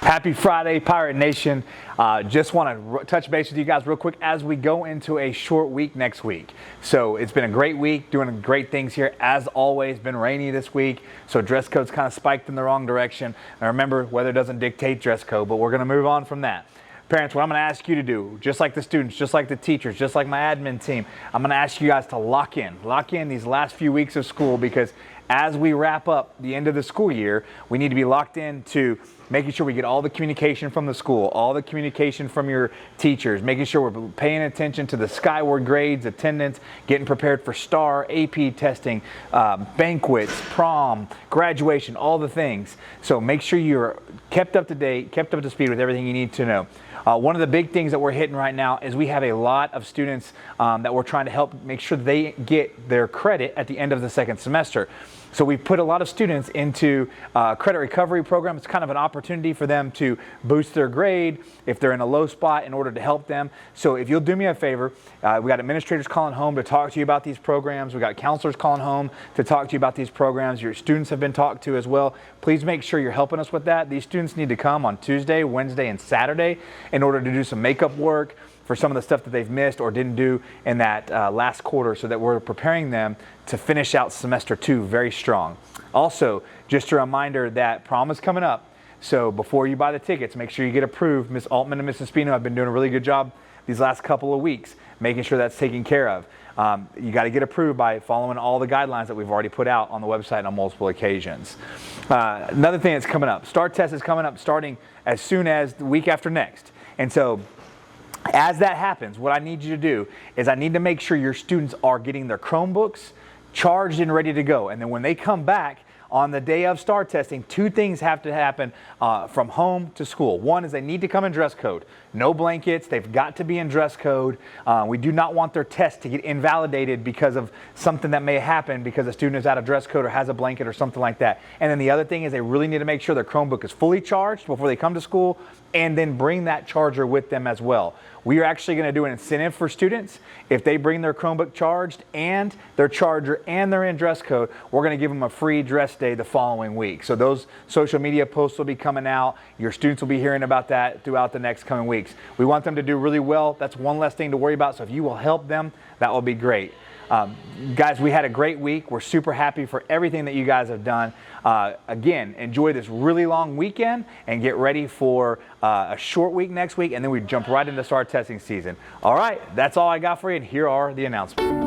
Happy Friday, Pirate Nation. Just want to touch base with you guys real quick as we go into a short week next week. So it's been a great week, doing great things here. As always, been rainy this week, so dress code's kind of spiked in the wrong direction. And remember, weather doesn't dictate dress code, but we're going to move on from that. Parents, what I'm going to ask you to do, just like the students, just like the teachers, just like my admin team, I'm going to ask you guys to lock in these last few weeks of school, because as we wrap up the end of the school year, we need to be locked into making sure we get all the communication from the school, all the communication from your teachers, making sure we're paying attention to the skyward grades, attendance, getting prepared for STAR, AP testing, banquets, prom, graduation, all the things. So make sure you're kept up to date, kept up to speed with everything you need to know. One of the big things that we're hitting right now is we have a lot of students that we're trying to help make sure they get their credit at the end of the second semester. So we put a lot of students into credit recovery program. It's kind of an opportunity for them to boost their grade if they're in a low spot in order to help them. So if you'll do me a favor, we got administrators calling home to talk to you about these programs. We got counselors calling home to talk to you about these programs. Your students have been talked to as well. Please make sure you're helping us with that. These students need to come on Tuesday, Wednesday, and Saturday in order to do some makeup work for some of the stuff that they've missed or didn't do in that last quarter, so that we're preparing them to finish out semester 2 very strong. Also, just a reminder that prom is coming up. So before you buy the tickets, make sure you get approved. Ms. Altman and Mrs. Spino have been doing a really good job these last couple of weeks, making sure that's taken care of. You got to get approved by following all the guidelines that we've already put out on the website on multiple occasions. Another thing that's coming up, STAR test is coming up starting as soon as the week after next. And so as that happens, what I need you to do is I need to make sure your students are getting their Chromebooks charged and ready to go. And then when they come back on the day of STAR testing, 2 things have to happen from home to school. One is they need to come in dress code. No blankets. They've got to be in dress code. We do not want their test to get invalidated because of something that may happen because a student is out of dress code or has a blanket or something like that. And then the other thing is they really need to make sure their Chromebook is fully charged before they come to school, and then bring that charger with them as well. We are actually going to do an incentive for students. If they bring their Chromebook charged and their charger and they're in dress code, we're going to give them a free dress day the following week. So those social media posts will be coming out. Your students will be hearing about that throughout the next coming weeks. We want them to do really well. That's one less thing to worry about. So if you will help them, that will be great. Guys, we had a great week. We're super happy for everything that you guys have done. Again, enjoy this really long weekend and get ready for a short week next week, and then we jump right into STAR testing season. All right, that's all I got for you, and here are the announcements.